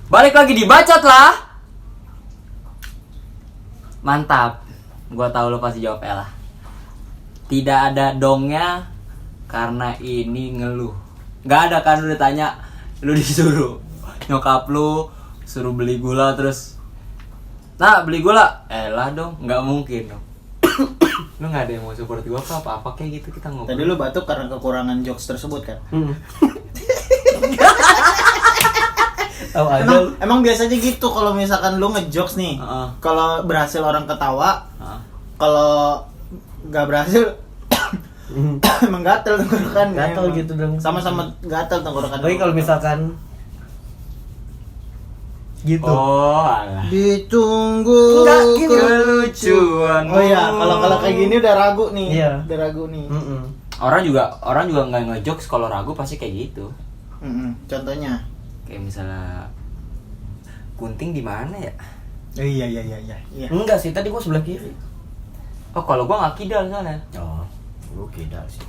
Balik lagi di Bacot lah. Mantap. Gua tahu lo pasti jawab Ella. Tidak ada dongnya karena ini ngeluh. Gak ada kan, lu ditanya, lu disuruh nyokap lu suruh beli gula terus, nah beli gula, Ella dong, nggak mungkin dong. Lu nggak ada yang mau support gua apa kayak gitu, kita ngobrol. Tadi lu batuk karena kekurangan jokes tersebut kan? Emang biasanya gitu kalau misalkan lu ngejokes nih, kalau berhasil orang ketawa, kalau nggak berhasil emang gatel tenggorokan. Gatel gitu dong. Sama-sama gatel tenggorokan. Tapi kalau misalkan gitu. Oh, alah. Ditunggu Enggak, gini. Kelucuan. Oh iya, kalau kayak gini udah ragu nih. Iya. Udah ragu nih. Orang juga nggak ngejokes kalau ragu pasti kayak gitu. Contohnya? Kayak misalnya Kunting di mana ya? Iya. Enggak sih, tadi gua sebelah kiri. Oh, kalau gua nggak kidal soalnya. Oh, gua kidal sih.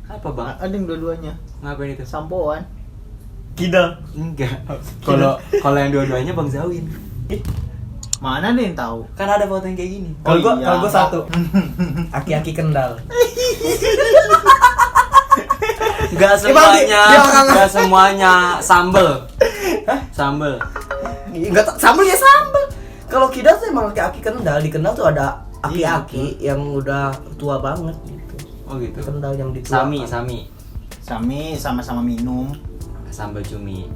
Apa bang? Ada yang dua-duanya. Ngapain itu? Sampoan. Kidal. Enggak. Kalau yang dua-duanya Bang Zawin. Mana ada yang tahu? Kan ada foto yang kayak gini. Kalau Oh, iya. gua satu. Aki-aki Kendal. Enggak semuanya sambel. Sambel. Enggak sambel ya sambel. Kalau kidal tuh emang aki-aki Kendal. Di Kendal tuh ada aki-aki yang udah tua banget gitu. Oh gitu. Kendal yang dituakan. Sami sama-sama minum. sambal cumi.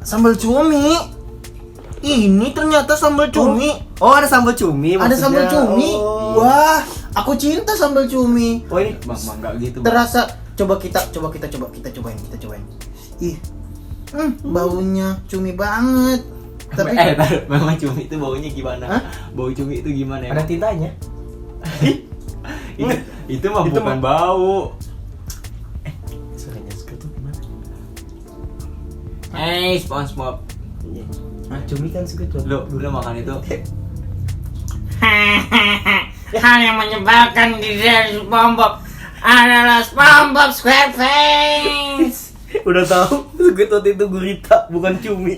Sambal cumi. Ini ternyata sambal cumi. Oh, ada sambal cumi Ada maksudnya. sambal cumi. Oh. Wah, aku cinta sambal cumi. Oh, ini Bang enggak gitu. Bang. Terasa coba kita cobain. Ih. Baunya cumi banget. Tapi memang cumi itu baunya gimana? Hah? Bau cumi itu gimana ya? ada tintanya. itu mah Itu bukan mah- bau. Suaranya suka tuh gimana? SpongeBob. Iya. Cumi kan suka tuh. Lu makan itu? hal yang menyebalkan di dalam SpongeBob adalah SpongeBob SquarePants. Udah tahu, gue waktu itu gurita bukan cumi.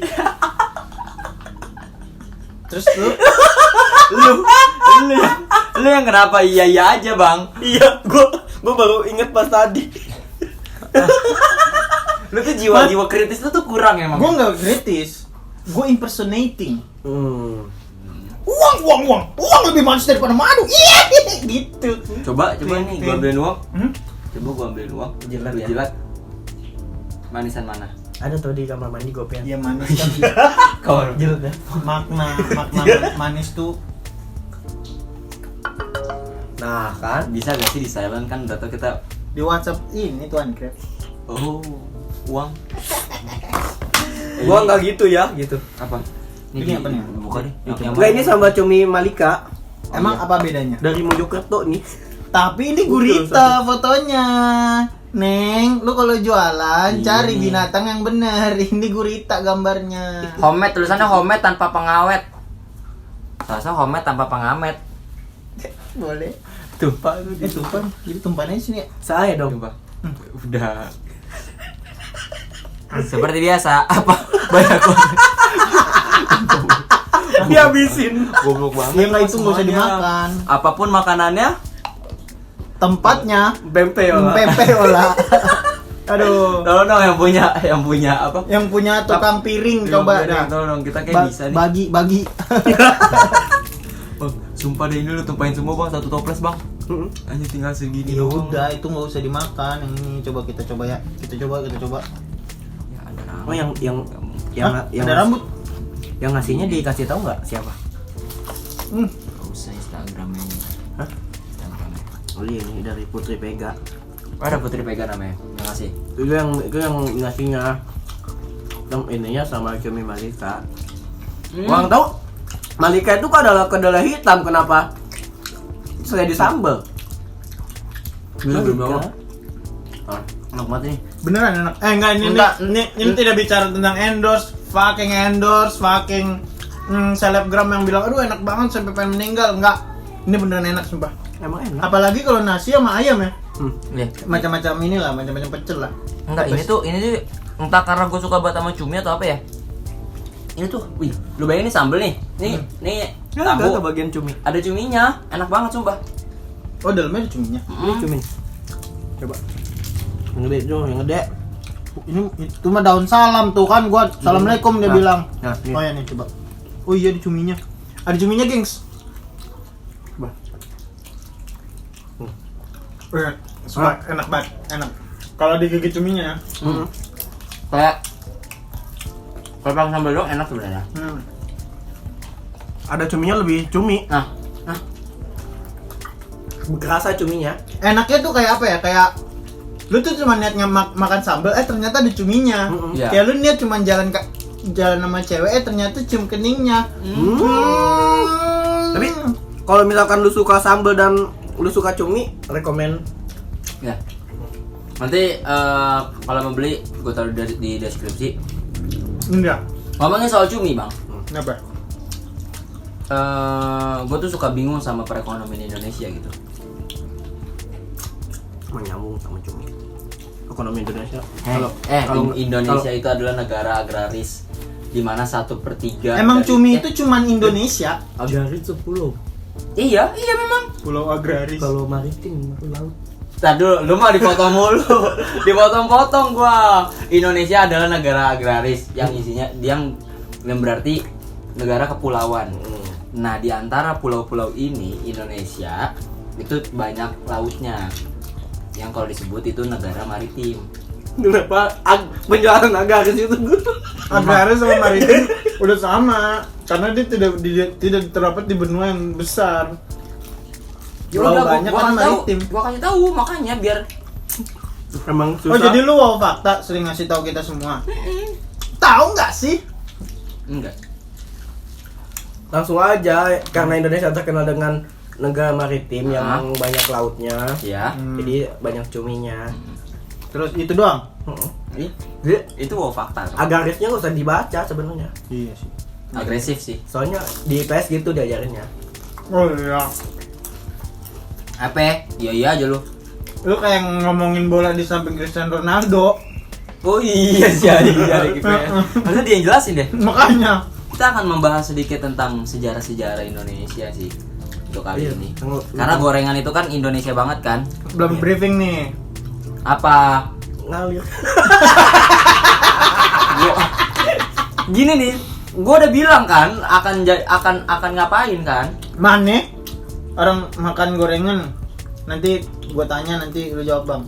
Terus lu Lu yang kenapa iya aja bang? Iya, gue baru inget pas tadi. Lu tuh jiwa kritis lu tuh kurang emang. gua nggak kritis, gua impersonating. Hmm. Uang lebih manis daripada madu. Iya, gitu. Coba nih gua ambilin uang. Coba gua ambilin uang. Jilat Lu ya? jilat. Manisan mana? Ada tuh di kamar mandi gue pengen. Ya manis kan. Kau Jilat ya. makna manis tuh. Nah kan, bisa gak sih di silent kan udah tau kita. Di WhatsApp ini tuan Krep. Oh, uang. gua nggak gitu ya, gitu. Apa? Ini apa nih? Buka deh. Yang Enggak, ini sambal cumi Malika Emang apa bedanya? dari Mojokerto nih. Tapi ini gurita fotonya. Neng, lu kalau jualan cari binatang yang benar. Ini gurita gambarnya. Homemade, tulisannya homemade tanpa pengawet. Rasa homemade tanpa pengamet. Boleh. Tumpah lu Tumpah. Jadi tumpahannya sini ya. Saya dong. Tumpah. Udah. Seperti biasa, apa? Banyak banget. Dihabisin. Goblok banget. Iya, itu nggak usah semuanya. dimakan. Apapun makanannya, Tempatnya Bempeola. Pempeola. Aduh. tolong dong yang punya apa? Yang punya tukang piring coba dah. Tolong dong, kita kayak bisa nih. Bagi. Bang, sumpah deh ini lu tumpahin semua bang, satu toples bang. Hanya tinggal segini Ya doang. udah, itu nggak usah dimakan. Yang ini coba kita coba ya. Kita coba. Ya, ada rambut. Oh, yang Hah? Ada rambut. Yang ngasihnya dikasih tahu nggak siapa? Gak usah Instagramnya ini. Hah? Instagramnya. Oh iya, ini dari Putri Pega. Ada Putri Pega namanya. Makasih. Itu yang ngasihnya. Yang ininya sama cumi Malika. Orang tahu Malika itu adalah kedelai hitam, kenapa? Saya disambel. Belum Malika. Ah, enak banget nih. Beneran enak. Enggak, ini tidak bicara tentang endorse, fucking selebgram yang bilang aduh enak banget sampai pengen meninggal. Enggak. Ini beneran enak sumpah. Emang enak. Apalagi kalau nasi sama ayam ya. Lihat. Macam-macam inilah, macam-macam pecel lah. Enggak, ini tuh entah karena gue suka banget sama cumi atau apa ya. Ini tuh, wih, lu bayangin nih sambel nih. Nih Ada bagian cumi. Ada cuminya, enak banget sumpah. Oh, dalamnya ada cuminya. Ini cumi. Coba. Yang gede tuh, yang gede. Ini itu mah daun salam tuh kan gua assalamualaikum dia Nah, bilang. nah, ini. Oh ya nih coba. Oh iya ada cuminya. Ada cuminya, gengs. Coba. Enak banget, enak. Kalau digigit cuminya ya. Kayak kalau pakai sambal doang enak sebenarnya. Ada cuminya lebih cumi. Nah, Kerasa cuminya. Enaknya tuh kayak apa ya? Kayak lu tuh cuma niatnya makan sambal, ternyata ada cuminya. Iya. Kayak lu niat cuma jalan sama cewek, ternyata cium keningnya. Tapi kalau misalkan lu suka sambal dan lu suka cumi, rekomen. ya. Nanti kalau mau beli gue taruh di deskripsi. Enggak. Ngomongin soal cumi, Bang. Kenapa? Gue tuh suka bingung sama perekonomian Indonesia gitu. Menyambung sama cumi. Ekonomi Indonesia. Indonesia itu adalah negara agraris di mana 1/3 Emang dari- cumi itu cuman Indonesia? Agraris 10. Iya memang. Pulau agraris. Kalau maritim itu laut. Tadi lu mah dipotong mulu. Dipotong-potong gua. Indonesia adalah negara agraris yang isinya yang berarti negara kepulauan. Nah, di antara pulau-pulau ini Indonesia itu banyak lautnya. Yang kalau disebut itu negara maritim. Kenapa penjualan agraris itu? Agraris sama maritim udah sama, karena dia tidak terdapat di benua yang besar. Pulau banyak kan maritim. Gua kasih tahu makanya biar Emang susah. Oh jadi lu wow fakta sering ngasih tahu kita semua. Tahu nggak sih? enggak. Langsung aja karena Indonesia terkenal dengan negara maritim yang banyak lautnya. Ya. Jadi banyak cuminya. Terus itu doang. Itu wow fakta. Agrarisnya nggak usah dibaca sebenarnya. Iya sih. Agresif sih. Soalnya di IPS gitu diajarinnya. Oh iya. Apa? Iya aja lu. Lu kayak ngomongin bola di samping Cristiano Ronaldo. Oh iya sih ada gitu ya. Maksudnya dia yang jelasin deh. Makanya. Kita akan membahas sedikit tentang sejarah-sejarah Indonesia sih untuk kali Iya. ini. Karena gorengan itu kan Indonesia banget kan. Belum briefing nih. Apa? Ngalir. Gini nih, gua udah bilang kan akan ngapain kan? Mana? Orang makan gorengan. Nanti gua tanya, nanti lu jawab, Bang.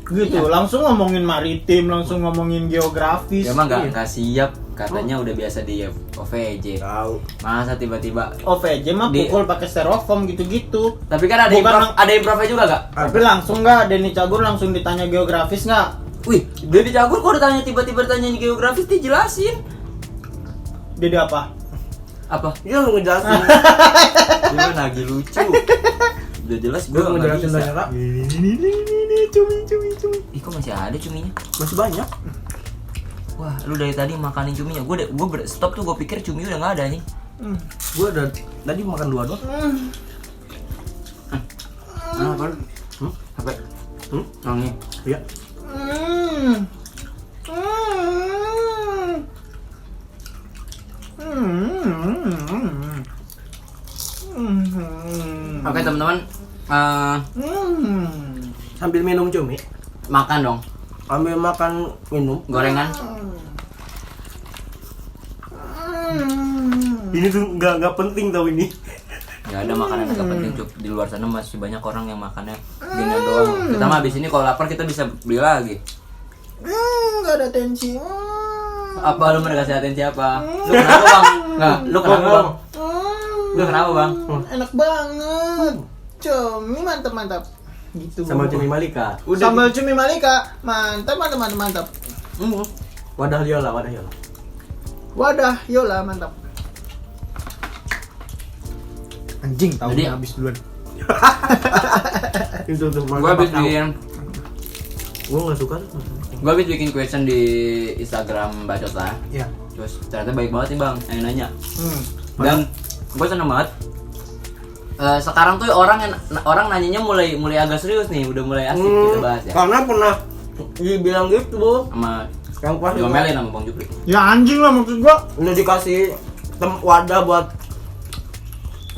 Gitu, Iya. langsung ngomongin maritim, langsung ngomongin geografis. Ya emang nggak siap, katanya udah biasa di OVJ. Tahu. Masa tiba-tiba? OVJ mah Di- pukul pakai styrofoam gitu-gitu. Tapi kan ada Bukan- ada improvnya juga gak? Tapi langsung nggak Denny Cagur langsung ditanya geografis nggak? Wih, dia di Cagur kok ditanya tiba-tiba ditanya geografis dijelasin. Jadi apa? Apa? Dia lu ngejelasin. Dia lagi lucu. Udah jelas Gue gua nggak ngejelasin bisa. banyak. Ini cumi. Ih, kok masih ada cuminya? Masih banyak. Wah, lu dari tadi makanin cuminya. Gue stop tuh, gue pikir cumi udah nggak ada nih. Gue udah tadi makan 2 doang. Apa lu? Apa? Nangis. Iya. Oke teman-teman, Sambil minum cumi, makan dong ambil makan minum. gorengan. Ini tuh nggak penting tau ini. Gak ada makanan yang gak penting Cuk. Di luar sana masih banyak orang yang makannya gini doang. Kita mah abis ini kalau lapar kita bisa beli lagi. Nggak ada tensi. Apa lu mau kasih atensi apa? Lu kenapa bang? Nggak, lu kenapa bang? Lu kenapa bang? Enak banget. Cumi mantap. Gitu. Sama cumi Malika. Sambal cumi Malika. Mantap. Wadah Yola. Wadah, Yola mantap. Anjing tahu Jadi- habis duluan. Itu tuh. Gua habis bikin Gue nggak suka. question di Instagram Bacot lah. Iya. Terus ternyata baik banget nih bang yang nanya. Hmm. Dan gue seneng banget. Sekarang tuh orang nanyanya mulai agak serius nih, udah mulai asik kita bahas ya. Karena pernah dibilang gitu, Bu. Sama Yang pas Diomelin sama Bang Jupri. Ya anjing lah maksud gua. udah dikasih wadah buat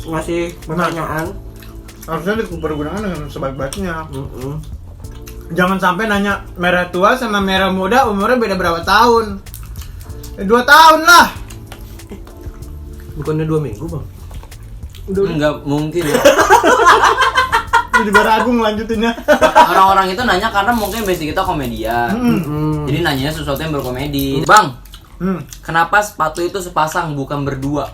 ngasih pertanyaan. Harusnya dipergunakan dengan sebaik-baiknya. Jangan sampai nanya merah tua sama merah muda umurnya beda berapa tahun. 2 tahun lah. Bukannya 2 minggu bang? Enggak mungkin ya. Jadi ragu ngelanjutinnya. Orang-orang itu nanya karena mungkin basic kita komedian. Jadi nanyanya sesuatu yang berkomedi. Bang, kenapa sepatu itu sepasang bukan berdua?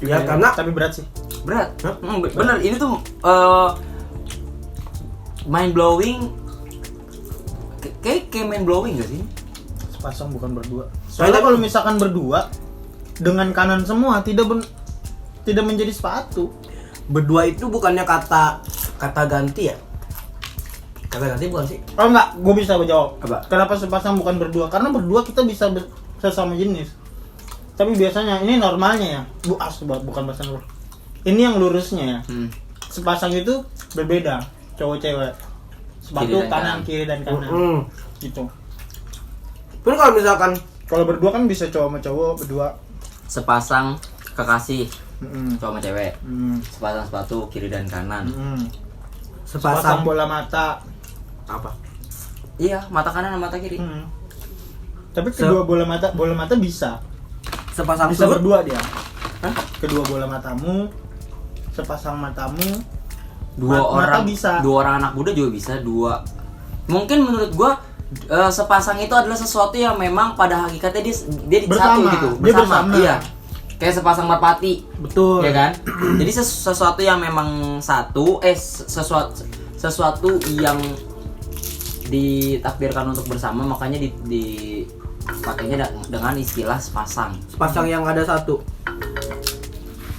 Ya karena Tapi berat sih. Berat. Bener, ini tuh mind blowing. Kayak mind blowing gak sih? Sepasang bukan berdua. Soalnya kalau misalkan berdua dengan kanan semua tidak menjadi sepatu. berdua itu bukannya kata ganti ya? Kata ganti bukan sih? Oh enggak, gue bisa jawab. Apa? Kenapa sepasang bukan berdua? Karena berdua kita bisa sesama jenis. Tapi biasanya ini normalnya ya. Bukan bahasa lurus. Ini yang lurusnya ya. Sepasang itu berbeda, cowok cewek. Sepatu kanan kiri dan kanan. Gitu. Pun kalau misalkan Kalau berdua kan bisa cowok sama cowok berdua. Sepasang kekasih cowok sama cewek. Hmm. Sepasang sepatu kiri dan kanan. Sepasang bola mata. apa? Iya, mata kanan sama mata kiri. Tapi kedua bola mata bisa. Sepasang Bisa surut. berdua dia. Hah? Kedua bola matamu, sepasang matamu, Dua mata orang bisa. Dua orang anak muda juga bisa. Mungkin menurut gua sepasang itu adalah sesuatu yang memang pada hakikatnya dia satu Bersama. gitu, Dia bersama. Iya. Kayak sepasang merpati. Betul. Ya kan? Jadi sesuatu yang memang satu sesuatu yang ditakdirkan untuk bersama, makanya pakainya dengan istilah sepasang. Sepasang yang ada satu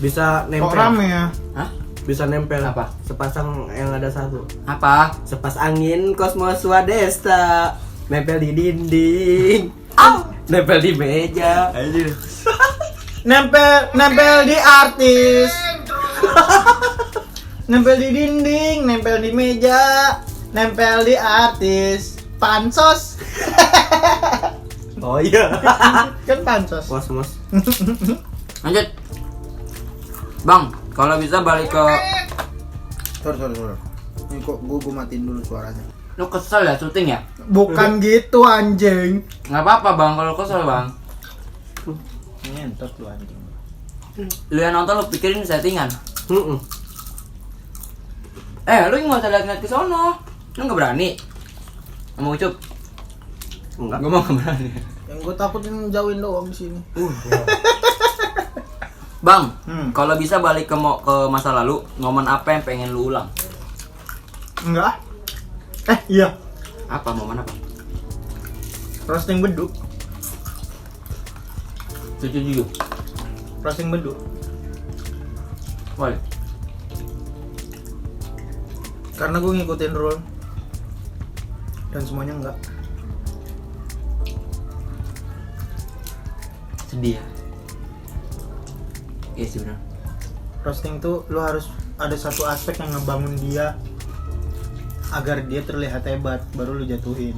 bisa Kok nempel. rame ya? Hah? Bisa nempel. Apa? Sepasang yang ada satu. Apa? Sepas angin kosmos swadesta nempel di dinding. Nempel di meja. Nempel di artis. Nempel di dinding, nempel di meja, nempel di artis. Pansos. Oh iya. Kan pansos. Kosmos. Lanjut. Bang, kalau bisa balik ke Sorry. Ini kok gue matiin dulu suaranya. lu kesel ya syuting ya? Bukan gitu anjing. Nggak apa-apa bang, kalau kesel bang. Ngentot lu anjing. Lu yang nonton lu pikirin settingan. Heeh. Lu nggak usah lihat ke sono. Lu nggak berani. Sama Ucup. Enggak. Gue mau nggak berani. Yang gue takutin jauhin doang di sini. Bang, Kalau kalau bisa balik ke masa lalu, momen apa yang pengen lu ulang? enggak. Iya. Apa momen apa? Roasting beduk. Setuju. Roasting beduk. Boleh. Karena gue ngikutin rule. Dan semuanya enggak. Sedih ya. Iya sih benar. Roasting tuh lu harus ada satu aspek yang ngebangun dia agar dia terlihat hebat, baru lu jatuhin.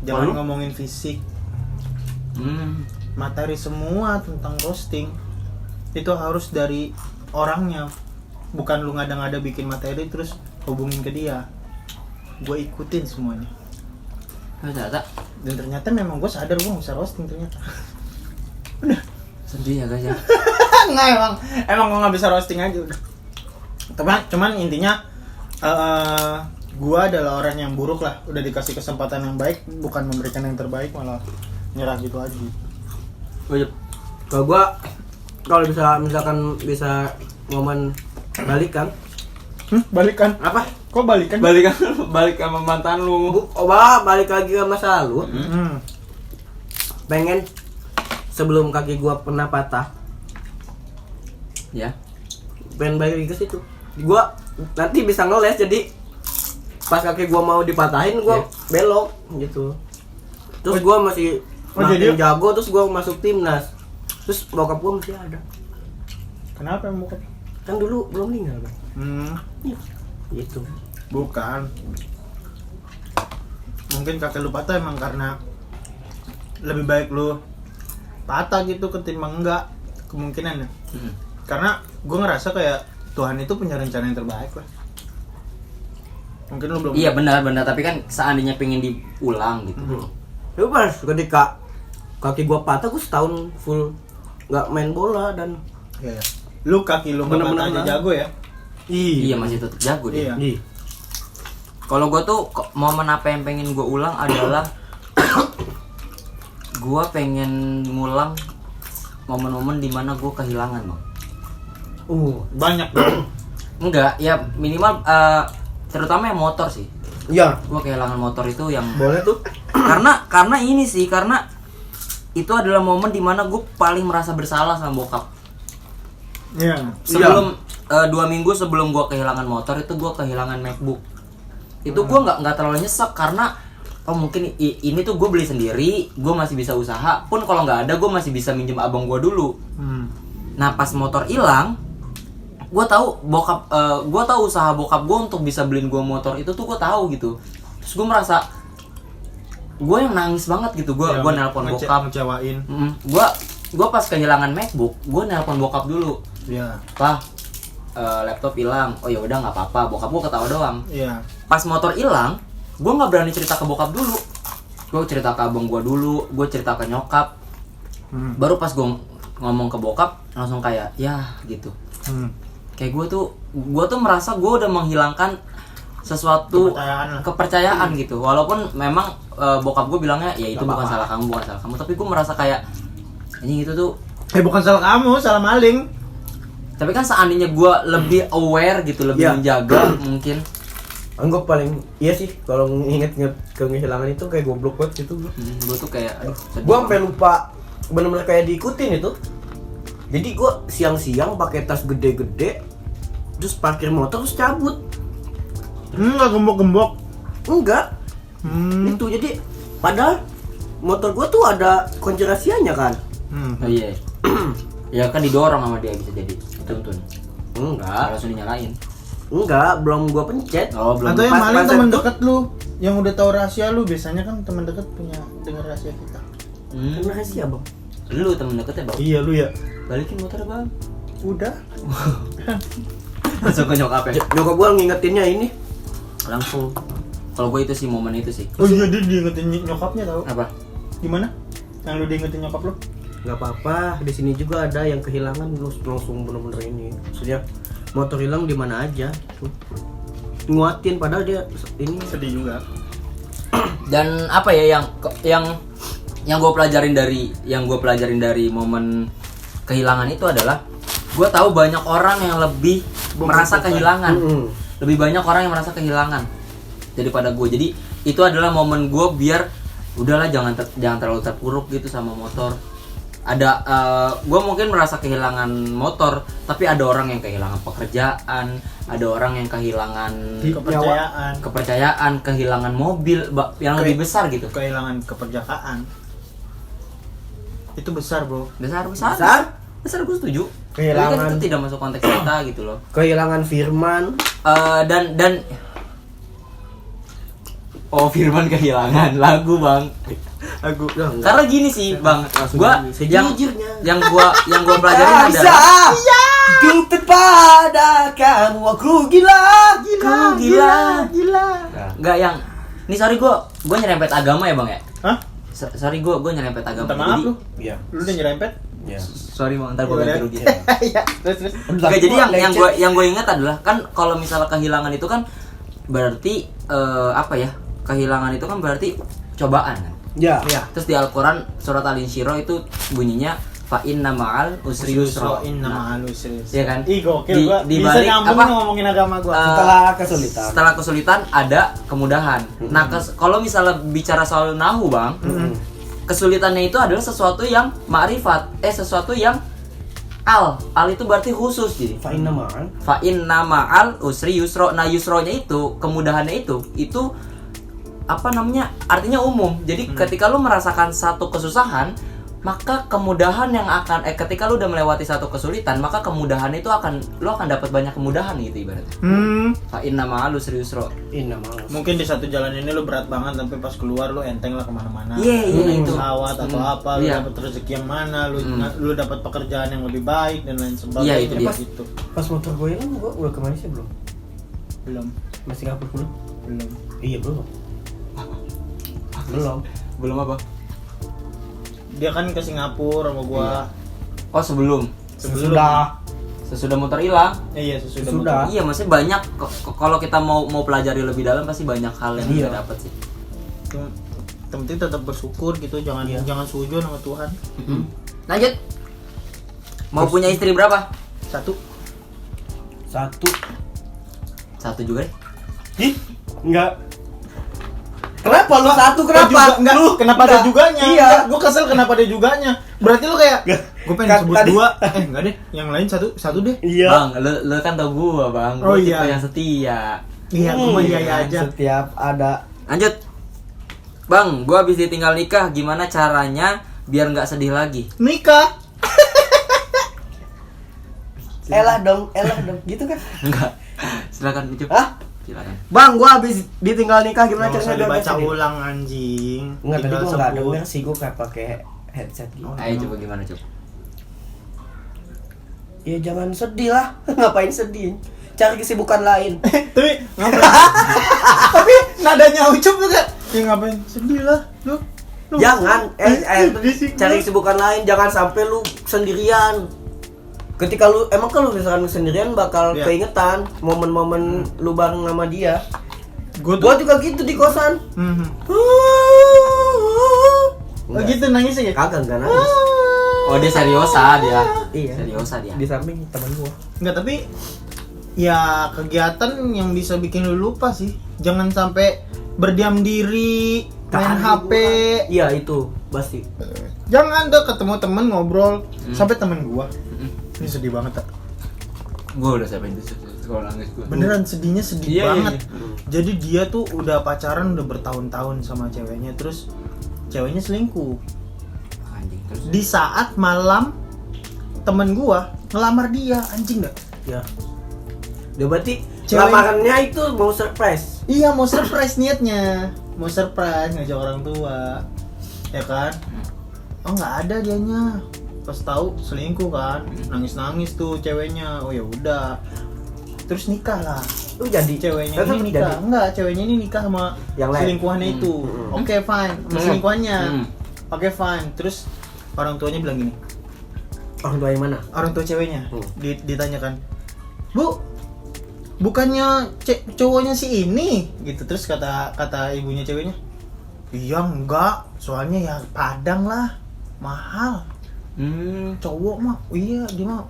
Jangan ngomongin fisik, materi semua tentang roasting. Itu harus dari orangnya. Bukan lu ngada-ngada bikin materi terus hubungin ke dia. Gue ikutin semuanya. Ternyata Dan ternyata memang gue sadar gue bisa roasting ternyata. Udah. sedih ya guys ya. Enggak emang gue nggak bisa roasting aja udah. Cuman intinya gua adalah orang yang buruk lah, udah dikasih kesempatan yang baik bukan memberikan yang terbaik malah nyerah gitu aja. Ucup. Kalau gua misalkan bisa momen balikan. Balikan Apa? kok balikan Balik sama mantan lu. Balik lagi ke masa lalu. Pengen sebelum kaki gua pernah patah, Ya. pengen balik lagi ke situ. Gua nanti bisa ngeles, jadi pas kaki gua mau dipatahin gua belok gitu. Terus gua masih makin jago, terus gua masuk timnas. Terus bokap gua masih ada. Kenapa yang bokap? Kan dulu belum meninggal, Bang. Gitu. Bukan. Mungkin kaki lu patah emang karena lebih baik lu patah gitu ketimbang enggak, kemungkinan ya. Karena gue ngerasa kayak Tuhan itu punya rencana yang terbaik lah. Mungkin lu belum. Iya benar, tapi kan seandainya pengen diulang gitu. Ya pas ketika kaki gua patah, gua setahun full nggak main bola dan Iya. Lu kaki lu nggak patah Bener-bener aja jago ya. Iya masih tetap jago dia. Iya. Kalau gue tuh momen apa yang pengen gue ulang adalah gue pengen ngulang momen-momen dimana gue kehilangan bang. Banyak dong. Enggak, ya minimal terutama yang motor sih. iya Gue kehilangan motor itu yang boleh tuh. karena ini sih karena itu adalah momen dimana gue paling merasa bersalah sama bokap. Iya. Sebelum 2 minggu sebelum gue kehilangan motor itu gue kehilangan MacBook. Itu gue nggak terlalu nyesek karena mungkin ini tuh gue beli sendiri, gue masih bisa usaha. Pun kalau nggak ada gue masih bisa minjem abang gue dulu. Nah pas motor hilang, gue tahu usaha bokap gue untuk bisa beliin gue motor itu tuh gue tahu gitu. Terus gue merasa gue yang nangis banget gitu. Gue nelpon bokap. Ngecewain. Gue pas kehilangan MacBook, gue nelpon bokap dulu. Iya. Pak, laptop hilang. Oh ya udah nggak apa-apa. Bokap gue ketawa doang. Iya. Pas motor hilang, gue nggak berani cerita ke bokap dulu. Gue cerita ke abang gue dulu, gue cerita ke nyokap. Baru pas gue ngomong ke bokap, langsung kayak ya gitu. Kayak gue tuh merasa gue udah menghilangkan sesuatu kepercayaan gitu. Walaupun memang bokap gue bilangnya ya itu bukan salah kamu. Tapi gue merasa kayak ini gitu tuh. Bukan salah kamu, salah maling. Tapi kan seandainya gue lebih aware gitu, lebih menjaga mungkin. Anggap paling iya sih kalau nginget kehilangan itu kayak goblok banget gitu. Gue tuh kayak Gue sampai lupa bener-bener kayak diikutin itu. Jadi gue siang-siang pakai tas gede-gede, terus parkir motor terus cabut. Nggak gembok-gembok. Enggak. Itu jadi padahal motor gue tuh ada kunci rahasianya kan. Oh iya. Ya kan didorong sama dia bisa jadi tuntun. Enggak. Langsung dinyalain. Enggak, belum gua pencet. Oh, belum. Atau yang Pas- maling pas teman itu- dekat lu yang udah tahu rahasia lu. Biasanya kan teman dekat punya dengar rahasia kita. Terima kasih ya, Bang. Lu temen deketnya bang. Iya lu ya. Balikin motor bang. Udah. Langsung ke nyokap ya. Nyokap gua ngingetinnya ini. Langsung. Kalau gue itu sih momen itu sih. Oh iya, dia diingetin nyokapnya tahu. Apa? Gimana? Yang lu diingetin nyokap lu? Nggak apa-apa, di sini juga ada yang kehilangan terus langsung bener-bener ini. Maksudnya motor hilang di mana aja. Tuh. Nguatin padahal dia ini Sedih juga. Dan apa ya yang gue pelajarin dari momen kehilangan itu adalah gue tahu banyak orang yang lebih merasa kehilangan. Lebih banyak orang yang merasa kehilangan daripada gue. Jadi itu adalah momen gue biar udahlah jangan terlalu terpuruk gitu sama motor. Ada gue mungkin merasa kehilangan motor, tapi ada orang yang kehilangan pekerjaan, ada orang yang kehilangan kepercayaan, kehilangan mobil yang lebih besar gitu. Kehilangan keperjakaan. Itu besar, Bro. Besar gue setuju. Kehilangan- Tapi kan itu tidak masuk konteks kita gitu loh. kehilangan Firman. Dan Firman kehilangan lagu bang. Lagu. Karena gini sih bang, gua yang gua pelajarin adalah Jumpa pada kamu aku gila. Enggak yang ini sorry gua nyerempet agama ya bang ya. Hah? Sorry gua nyerempet agama. Minta maaf Jadi lu. Iya. Lu udah nyerempet? Iya. sorry bang, ntar gua ganti rugi. Iya. Terus. Oke, jadi yang gue ingat adalah kan kalau misalnya kehilangan itu kan berarti apa ya? Kehilangan itu kan berarti cobaan kan. Ya. Terus di Al-Qur'an surat Al-Insyirah itu bunyinya fa inna ma'al usri yusra. Inna Nah, ma'al usri yusra. iya kan? Ih, gokil Di- gua. di Bisa balik nyambung apa? ngomongin agama gua. Setelah kesulitan. Setelah kesulitan ada kemudahan. Nah, kalau bicara soal nahu, Bang, kesulitannya itu adalah sesuatu yang ma'rifat, sesuatu yang al itu berarti khusus jadi. Fa inna ma'al usri yusra. Nah, yusronya itu, kemudahannya itu apa namanya? Artinya umum. Jadi ketika lu merasakan satu kesusahan, maka kemudahan yang akan ketika lu udah melewati satu kesulitan, maka kemudahan itu lu akan dapat banyak kemudahan gitu ibaratnya. Fa inna ma'al usri yusra. Inna malas. Mungkin di satu jalan ini lu berat banget, tapi pas keluar lu enteng lah kemana-mana. Iya, itu. Pesawat atau apa, lu Iya. dapat rezeki yang mana, lu dapat pekerjaan yang lebih baik dan lain sebagainya. Iya, itu dia. Gitu. Pas motor gue hilang, gue udah ke Malaysia belum? Belum. Masih Singapura belum? Belum. Iya belum. Belum. Belum apa? Dia kan ke Singapura sama gua. Oh, sebelum. Sudah. Sesudah motor hilang. Iya, sesudah. Sudah. motor. Iya, maksudnya banyak kalau kita mau pelajari lebih dalam pasti banyak hal yang Iya. kita dapat sih. Yang penting tetap bersyukur gitu, jangan suudzon sama Tuhan. Lanjut. Mau punya istri berapa? Satu. Satu juga deh. Ih, enggak. Kenapa lu satu kenapa? Enggak, kenapa ada juganya? Iya. Gue kesel kenapa ada juganya. Berarti lu kayak gue pengen sebut Tadi- 2. Enggak deh, yang lain satu deh. Iya. Bang, lu kan tau gua, Bang. Oh, Gua iya. tipe yang setia. Iya, gue mah iya aja. Setiap ada Lanjut. Bang, gua habis ditinggal nikah, gimana caranya biar nggak sedih lagi? Nikah. elah dong, gitu kan? Enggak. Silakan Ucup. Hah? Silakan. Bang, gua habis ditinggal nikah gimana Nggak usah caranya biar dibaca sedih? ulang anjing. Enggak, tadi Tinggal gua enggak sebut. denger sih, gua kayak pakai headset gitu. Ayo coba gimana, Cup? Ya jangan sedih lah. Ngapain sedih? Cari kesibukan lain. Tapi ngapain? Tapi nadanya Ucup tuh kan. Ya ngapain? Sedih lah. Lu. Jangan sedih sih. cari kesibukan lain, jangan sampai lu sendirian. Ketika lu emang kalau misalkan lu sendirian bakal Iya. keingetan momen-momen lu bareng sama dia. Gua Gua juga gitu di kosan. Oh gitu nangis ya? Kagak enggak nangis. Oh, dia seriosa dia. Iya. Seriosa dia. Di samping teman gua. Enggak, tapi ya kegiatan yang bisa bikin lu lupa sih. Jangan sampai berdiam diri, main HP. Iya itu pasti. Jangan deh ketemu temen ngobrol sampai temen gua. Ini sedih banget tak? Gua udah siapin tusuk kalau nangis gua. Beneran sedihnya sedih Iya, banget. iya. Jadi dia tuh udah pacaran udah bertahun-tahun sama ceweknya, terus ceweknya selingkuh. Anjing terus. Di saat malam temen gua ngelamar dia, anjing dah. Ya. Dia berarti Cewek- lamarannya itu mau surprise. Iya, mau surprise niatnya. Mau surprise ngajak orang tua. Ya kan? Oh, nggak ada dianya. Pas tahu selingkuh kan. Nangis-nangis tuh ceweknya. Oh ya udah. Terus nikah lah. Lu jadi Ceweknya Tetap ini nikah. jadi. Enggak, ceweknya ini nikah sama Yang lain. selingkuhannya itu. Oke, fine. Sama selingkuhannya. Hmm. Oke, fine. Terus orang tuanya bilang gini. orang tua yang mana? Orang tua ceweknya ditanyakan, "Bu, bukannya cowoknya si ini?" gitu. Terus kata ibunya ceweknya, "Iya enggak, soalnya ya Padang lah, mahal. Cowok mah, iya dia mah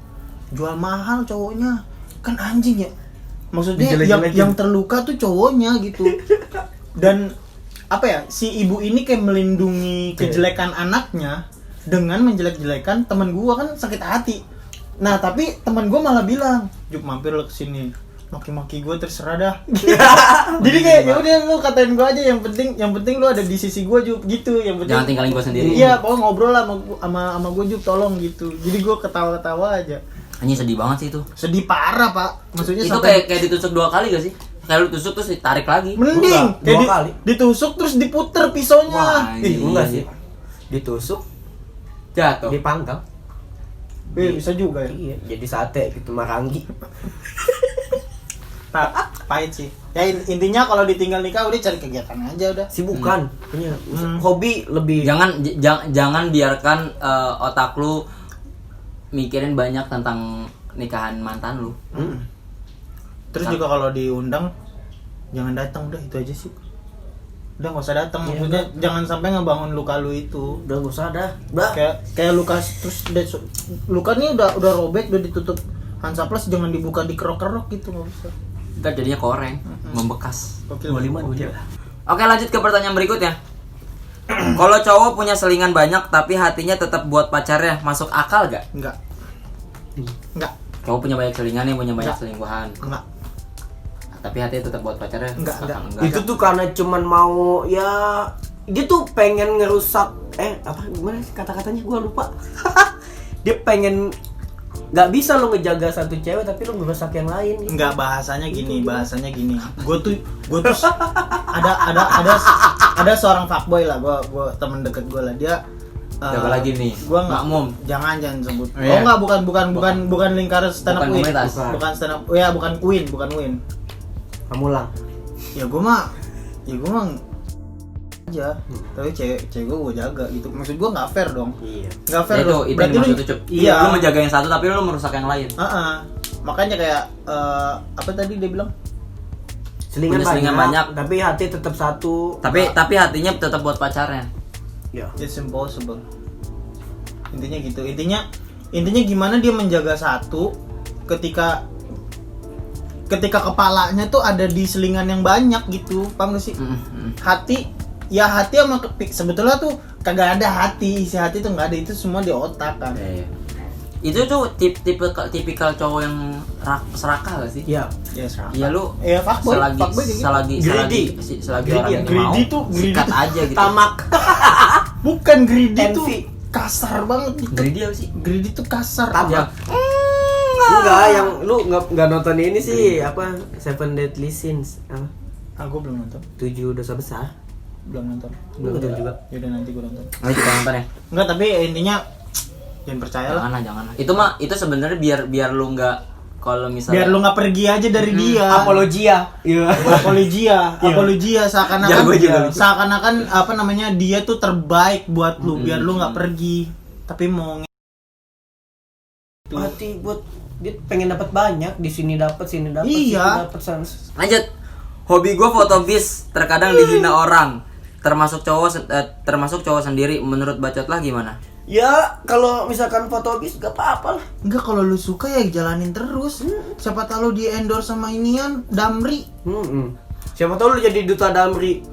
jual mahal cowoknya." Kan anjing ya. Maksudnya yang terluka tuh cowoknya gitu. Dan apa ya, si ibu ini kayak melindungi kejelekan anaknya dengan menjelek-jelekan teman gua, kan sakit hati. Nah tapi teman gua malah bilang, "Jup, mampir lo kesini, maki-maki gua terserah dah." Jadi kayak ya udah lu katain gua aja, yang penting lu ada di sisi gua, Jup, gitu. Yang penting Jangan tinggalin gua sendiri. Iya, pokoknya ngobrol lah sama gua, Jup, tolong gitu. Jadi gua ketawa-ketawa aja. Anjing sedih banget sih itu. Sedih parah, Pak. Maksudnya Itu sampai kayak ditusuk 2 kali gak sih? Kayak lu tusuk terus ditarik lagi. mending Enggak, kayak 2 kali. ditusuk terus diputer pisaunya. Wah, Ih, Iya. enggak sih. Ditusuk, Jatuh. dipanggang. Bisa juga ya. Iya, jadi sate gitu marangi. Pahit sih. Ya intinya kalau ditinggal nikah udah cari kegiatan aja udah. Sibukan. Punya hobi lebih. Jangan biarkan otak lu mikirin banyak tentang nikahan mantan lu. Terus juga kalau diundang jangan datang, udah itu aja sih. Udah nggak usah datang, Iya, maksudnya jangan sampai ngebangun luka lu itu. Udah gak usah dah. Udah. Kayak luka, terus luka nih udah robek, udah ditutup Hansaplast, jangan dibuka di kerok-kerok gitu, nggak usah. Ntar jadinya koreng, membekas. Oke, 25. Oke, lanjut ke pertanyaan berikutnya. Kalau cowok punya selingan banyak tapi hatinya tetap buat pacarnya, masuk akal gak? Enggak. Cowok punya banyak selingan nih, punya banyak Enggak. selingkuhan, Enggak. tapi hatinya tetap buat pacarnya. Enggak. Itu tuh karena cuman mau ya dia tuh pengen ngerusak apa gimana sih kata-katanya gua lupa. Dia pengen nggak bisa lo ngejaga satu cewek tapi lo ngerusak yang lain. Enggak, bahasanya gini. Gue tuh ada seorang fuckboy lah, gue temen deket gue lah, dia Siapa lagi nih? Gua enggak, Makmum. jangan sebut. Oh, iya. enggak, bukan lingkaran stand up Bukan Win. komunitas. Bukan stand up. Ya, bukan Win. Kamu lang. Ya gue mah aja. Tapi cewek gue jaga gitu. Maksud gue enggak fair dong. Iya. Enggak fair Itu dong. yang dimaksud Cup. Iya. Lu menjaga yang satu tapi lu merusak yang lain. Makanya kayak apa tadi dia bilang? Selingan Punya selingan banyak. tapi hati tetap satu. Tapi hatinya tetap buat pacarnya. Ya. It's impossible. Intinya gitu. Intinya gimana dia menjaga satu ketika kepalanya tuh ada di selingan yang banyak gitu. Paham gak sih? Hati sama sebetulnya tuh kagak ada hati. Isi hati tuh nggak ada, itu semua di otak kan. Iya. Itu tuh tipikal cowok yang serakah gak sih? Iya. Ya serah. Iya lu. Fuckboy kayak gitu. selagi Greedy. orang ini Greedy mau tuh, sikat aja gitu. Tamak. Bukan greedy Envy. tuh kasar banget gitu. Greedy apa sih? Greedy tuh kasar. Tamak. Enggak, yang lu enggak nonton ini sih, apa Seven Deadly Sins, apa? Aku belum nonton. 7 dosa besar. Belum nonton. Lu nonton juga. Yaudah nanti gue nonton. Nanti kita nonton ya. Enggak, tapi intinya jangan percaya lah. Jangan. Itu sebenarnya biar lu nggak, kalau misalnya Biar lu nggak pergi aja dari dia. Apologia. Iya. Apologia Jago juga. seakan-akan apa namanya, dia tuh terbaik buat lu, biar lu nggak pergi. Tapi mau Hati buat dia pengen dapat banyak, di sini dapat, sini dapat, Iya. sini dapat sans. lanjut. Hobi gue foto bis, terkadang dihina orang, termasuk cowok sendiri. Menurut Bacot lah gimana? Ya, kalau misalkan foto bis gak apa-apa lah. enggak, kalau lu suka ya jalanin terus. Siapa tahu lu di endorse sama inian Damri. Siapa tahu lu jadi duta Damri.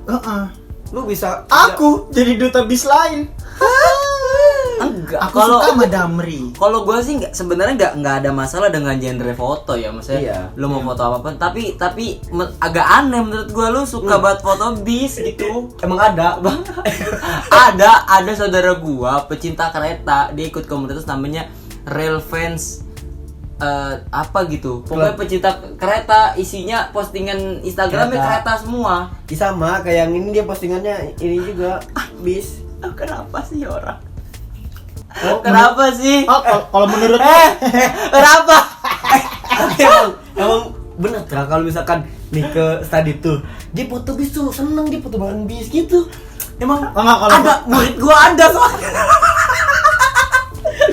Lu bisa Aku jadi duta bis lain. Enggak. Aku suka sama Damri. Kalau gue sih sebenarnya nggak ada masalah dengan genre foto ya, maksudnya Iya. lu mau foto apapun, tapi agak aneh menurut gue lu suka banget foto bis gitu. Emang ada, Bang. ada saudara gua pecinta kereta, dia ikut komunitas namanya Rail Fans apa gitu, pokoknya pecinta kereta, isinya postingan Instagramnya kereta semua. Sama kayak yang ini, dia postingannya ini juga bis. Kenapa sih orang? Kenapa sih? Kalau menurut Kenapa? emang bener Tra, kalau misalkan nih ke studi tuh dia foto bis tuh seneng, dia foto bareng bis gitu. Emang enggak, kalau ada murid gua ada soalnya.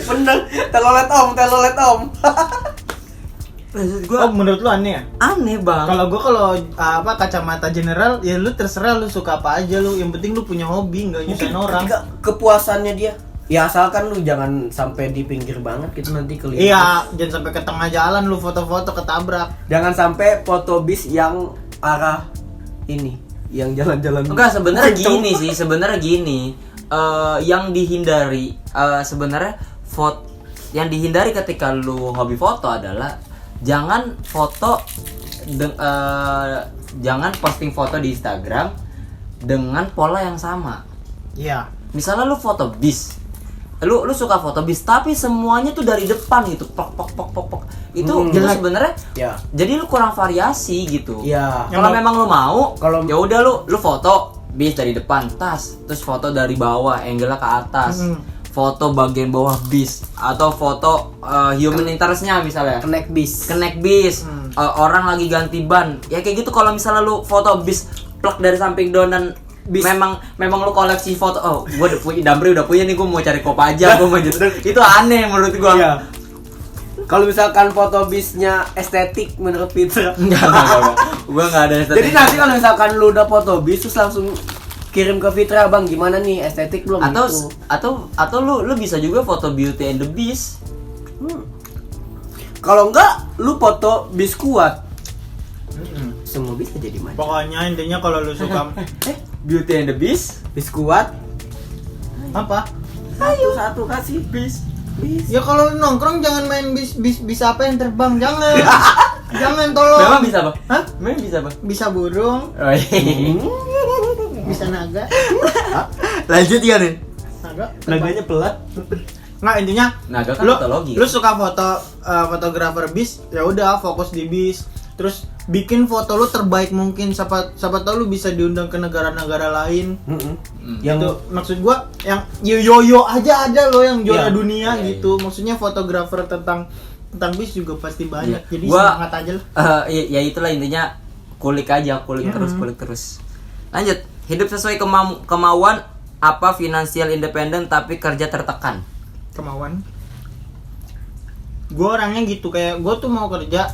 Bener, telolet om. Maksud gua menurut lu aneh ya? aneh bang. Kalau apa kacamata general ya lu terserah, lu suka apa aja lu, yang penting lu punya hobi, nggak nyusahin orang. Ketika kepuasannya dia, ya asalkan lu jangan sampai di pinggir banget gitu, nanti kelihatan. Iya, jangan sampai ke tengah jalan lu foto-foto ketabrak. Jangan sampai foto bis yang arah ini, yang jalan-jalan. Enggak, sebenarnya gini. Yang dihindari sebenarnya yang dihindari ketika lu hobi foto adalah jangan jangan posting foto di Instagram dengan pola yang sama. Iya. Misalnya lu foto bis, lu suka foto bis tapi semuanya tuh dari depan gitu, pok. Itu sebenarnya Ya. jadi lu kurang variasi gitu. Ya. Kalau memang lu mau, Kalau- ya udah lu foto bis dari depan, terus foto dari bawah, angle-nya ke atas. Foto bagian bawah bis, atau foto human interest-nya misalnya. Connect bis. Orang lagi ganti ban. Ya kayak gitu. Kalau misalnya lu foto bis plak dari samping down dan bis, memang lu koleksi foto. Oh, gua udah punya, Damri udah punya nih, gua mau cari Kopaja, gua mau gitu. Itu aneh menurut gua. Iya. Kalau misalkan foto bisnya estetik menurut Fitra. Enggak. Gua enggak ada estetik. Jadi nanti kalau misalkan lu udah foto bis terus langsung kirim ke Fitra, Bang, gimana nih estetik belum gitu. Atau lu bisa juga foto Beauty and the Beast. Kalau enggak lu foto bis kuat. Semua bisa jadi macam. Pokoknya intinya kalau lu suka Beauty and the Beast. Bis kuat. apa? Satu kasih bis. Ya kalau lu nongkrong jangan main bis apa yang terbang, jangan. Jangan tolong. Memang bisa apa? Hah? Memang bisa apa? Bisa burung. Oh, iya. Bisa naga. Lanjut ya nih. Naga. Naganya pelat. Nggak, intinya Naga kan lu, mitologi. lu suka foto fotografer bis, ya udah fokus di bis. Terus bikin foto lu terbaik mungkin, siapa tahu lu bisa diundang ke negara-negara lain. Yang Itu maksud gua yang yo aja ada lo yang juara Iya. dunia Iya, gitu. Maksudnya fotografer tentang bis juga pasti banyak. Iya. Jadi Gua- semangat aja lu. Ya itulah intinya, kulik aja, kulik terus. Lanjut, hidup sesuai kemauan apa finansial independen tapi kerja tertekan. Kemauan. Gua orangnya gitu, kayak gua tuh mau kerja,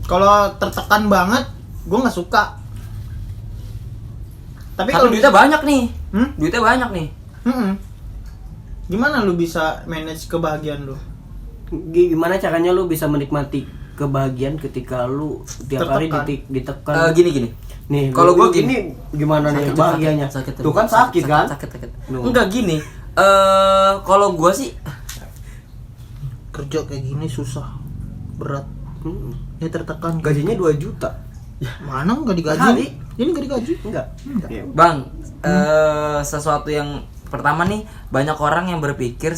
kalau tertekan banget gua nggak suka. Tapi Tapi kalau duitnya banyak nih. Hmm? Duitnya banyak nih. Gimana lu bisa manage kebahagiaan lu? gimana caranya lu bisa menikmati kebahagiaan ketika lu tiap hari Tertekan. ditekan? Gini. Nih, kalau gua ini gimana nih bahagianya? Sakit. Tuh kan sakit kan? Sakit. Nuh. Enggak gini. Kalau gua sih Kerja kayak gini susah, berat, ya tertekan. Gajinya 2 juta. Mana nggak digaji? Hari? Ini nggak digaji? Enggak. Iya. Bang, sesuatu yang pertama nih, banyak orang yang berpikir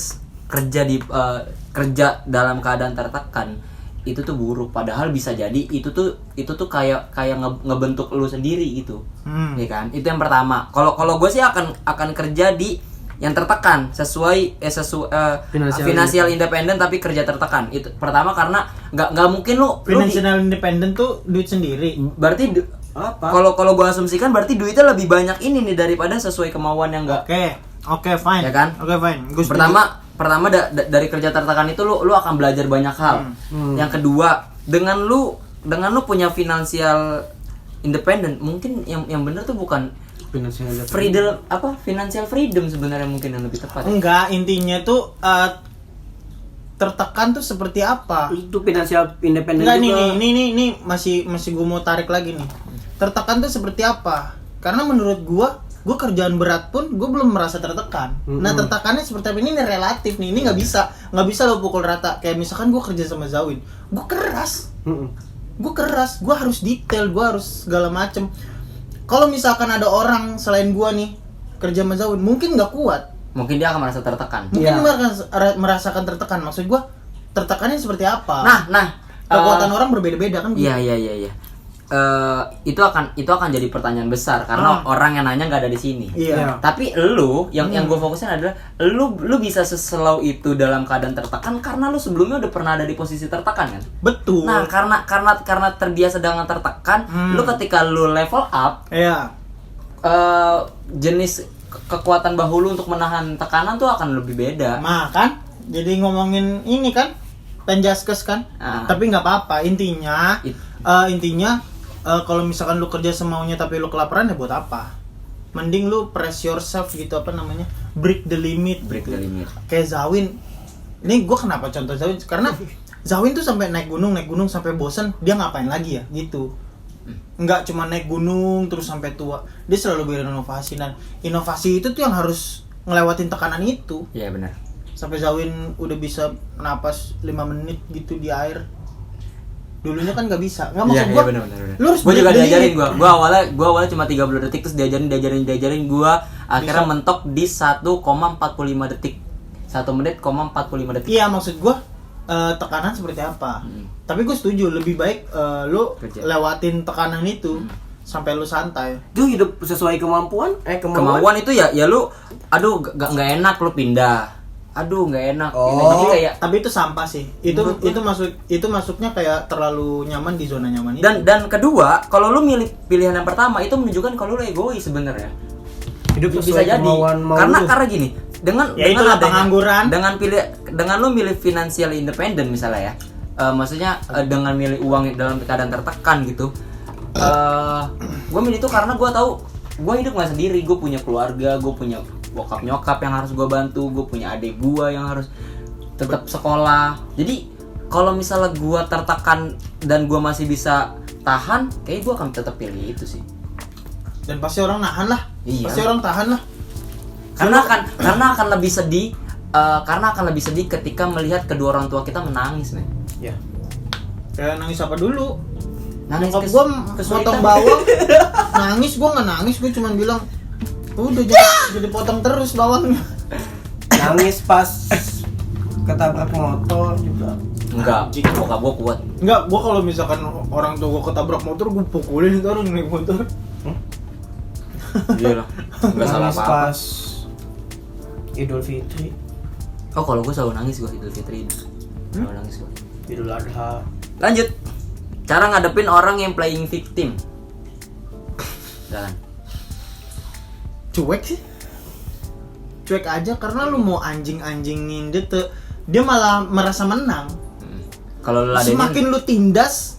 kerja dalam keadaan tertekan itu tuh buruk, padahal bisa jadi itu tuh kayak ngebentuk lu sendiri gitu. Ya kan? Itu yang pertama. Kalau gue sih akan kerja di yang tertekan sesuai financial independent tapi kerja tertekan. Itu pertama karena nggak mungkin lu Financial independent tuh duit sendiri. berarti Apa? kalau gue asumsikan berarti duitnya lebih banyak ini nih daripada sesuai kemauan yang enggak. Oke, fine. Ya kan? Oke, fine. Gua setuju. Pertama dari kerja tertekan itu lu akan belajar banyak hal. Yang kedua, dengan lu punya financial independent, mungkin yang bener tuh bukan financial freedom sebenarnya mungkin yang lebih tepat. Enggak, intinya tuh tertekan tuh seperti apa? Itu financial independen Enggak, juga. ini masih gue mau tarik lagi nih. Tertekan tuh seperti apa? Karena menurut gue kerjaan berat pun gue belum merasa tertekan. Nah, tertekannya seperti apa? Ini relatif nih. Ini nggak bisa lo pukul rata. Kayak misalkan gue kerja sama Zawin, gue keras, gue harus detail, gue harus segala macem. Kalau misalkan ada orang selain gue nih kerja sama Zawin, mungkin nggak kuat. Mungkin dia akan merasa tertekan. Mungkin Iya. merasakan tertekan. Maksud gue tertekannya seperti apa? Nah, kekuatan orang berbeda-beda kan? Iya. Itu akan jadi pertanyaan besar karena orang yang nanya nggak ada di sini. Iya. Tapi lu yang gue fokusin adalah lu bisa seslow itu dalam keadaan tertekan karena lu sebelumnya udah pernah ada di posisi tertekan kan. Betul. Nah, karena terbiasa dengan tertekan, lu ketika lu level up, Iya. jenis kekuatan bahu lu untuk menahan tekanan tuh akan lebih beda. Kan jadi ngomongin ini kan penjaskes kan. Tapi nggak apa-apa, intinya kalau misalkan lu kerja semaunya tapi lu kelaparan ya buat apa? Mending lu press yourself gitu, apa namanya, break the limit. Break the limit. Kayak Zawin, ini gue kenapa contoh Zawin, karena Zawin tuh sampai naik gunung sampai bosan, dia ngapain lagi ya gitu. Nggak cuma naik gunung terus sampai tua, dia selalu berinovasi, dan inovasi itu tuh yang harus ngelewatin tekanan itu. Iya benar. Sampai Zawin udah bisa napas 5 menit gitu di air. Dulunya kan nggak bisa. Nggak, maksud gua. benar. Lu harus Gue juga break the diajarin limit. gua awalnya cuma 30 detik terus diajarin gua akhirnya Bisa. mentok di 1,45 detik. 1 menit, 45 detik. Iya, maksud gua tekanan seperti apa. Tapi gue setuju, lebih baik lu Kerja. lewatin tekanan itu sampai lu santai. Itu hidup sesuai kemampuan. Kemauan itu ya lu nggak enak lu pindah. Nggak enak. Oh. Jadi kayak Tapi itu sampah sih. Itu masuknya kayak terlalu nyaman di zona nyaman itu. dan kedua, kalau lu milih pilihan yang pertama itu menunjukkan kalau lu egois sebenarnya. Hidup Bisa sesuai jadi. kemauan mau Karena lu. karena gini, dengan Ya itulah pengangguran. dengan lu milih financial independent misalnya ya. Maksudnya dengan milih uang dalam keadaan tertekan gitu. Gue milih itu karena gue tahu gue hidup nggak sendiri, gue punya keluarga, gue punya bokap nyokap yang harus gue bantu, gue punya adik gue yang harus tetap sekolah. Jadi kalau misalnya gue tertekan dan gue masih bisa tahan, kayak gue akan tetap pilih itu sih. Dan pasti orang nahan lah. Iya. Pasti orang tahan lah. Karena akan lebih sedih. Karena akan lebih sedih ketika melihat kedua orang tua kita menangis, men. Ya. Kayak nangis apa dulu? Nangis Nyokap gue kesulitan. potong bawang, nangis, gue nggak nangis, gue cuma bilang udah jadi potong terus bawangnya. Nangis pas ketabrak motor juga. Enggak, bokap gua kuat. Enggak, gue kalau misalkan orang tua gue ketabrak motor, gue pukulin itu orang naik motor. Iya lah. Enggak salah Nangis apa-apa. pas Idul Fitri, Oh, kalau gua selalu nangis gua Idul Fitri. Selalu nangis gua. Idul Adha. Lanjut. Cara ngadepin orang yang playing victim. Jalan. Cuek sih, cuek aja karena lu mau anjing-anjingin dia malah merasa menang. Kalau lu ladenin, Semakin lu tindas,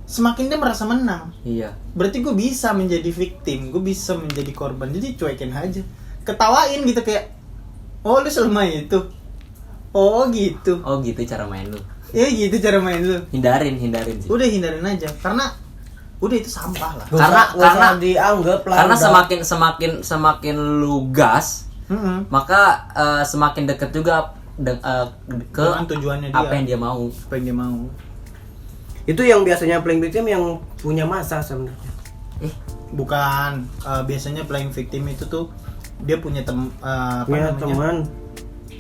semakin dia merasa menang. iya. Berarti gue bisa menjadi victim, gue bisa menjadi korban. Jadi cuekin aja, ketawain gitu kayak, oh lu selama itu, oh gitu, Oh gitu cara main lu. ya gitu cara main lu. Hindarin sih. Udah hindarin aja, karena udah itu sampah lah. Karena dianggap lah. Karena udah. semakin lu gas, maka semakin deket juga ke Dengan tujuannya dia. apa yang dia mau. Apa yang dia mau. Itu yang biasanya playing victim yang punya masa sebenarnya. Bukan, biasanya playing victim itu tuh dia punya Punya teman.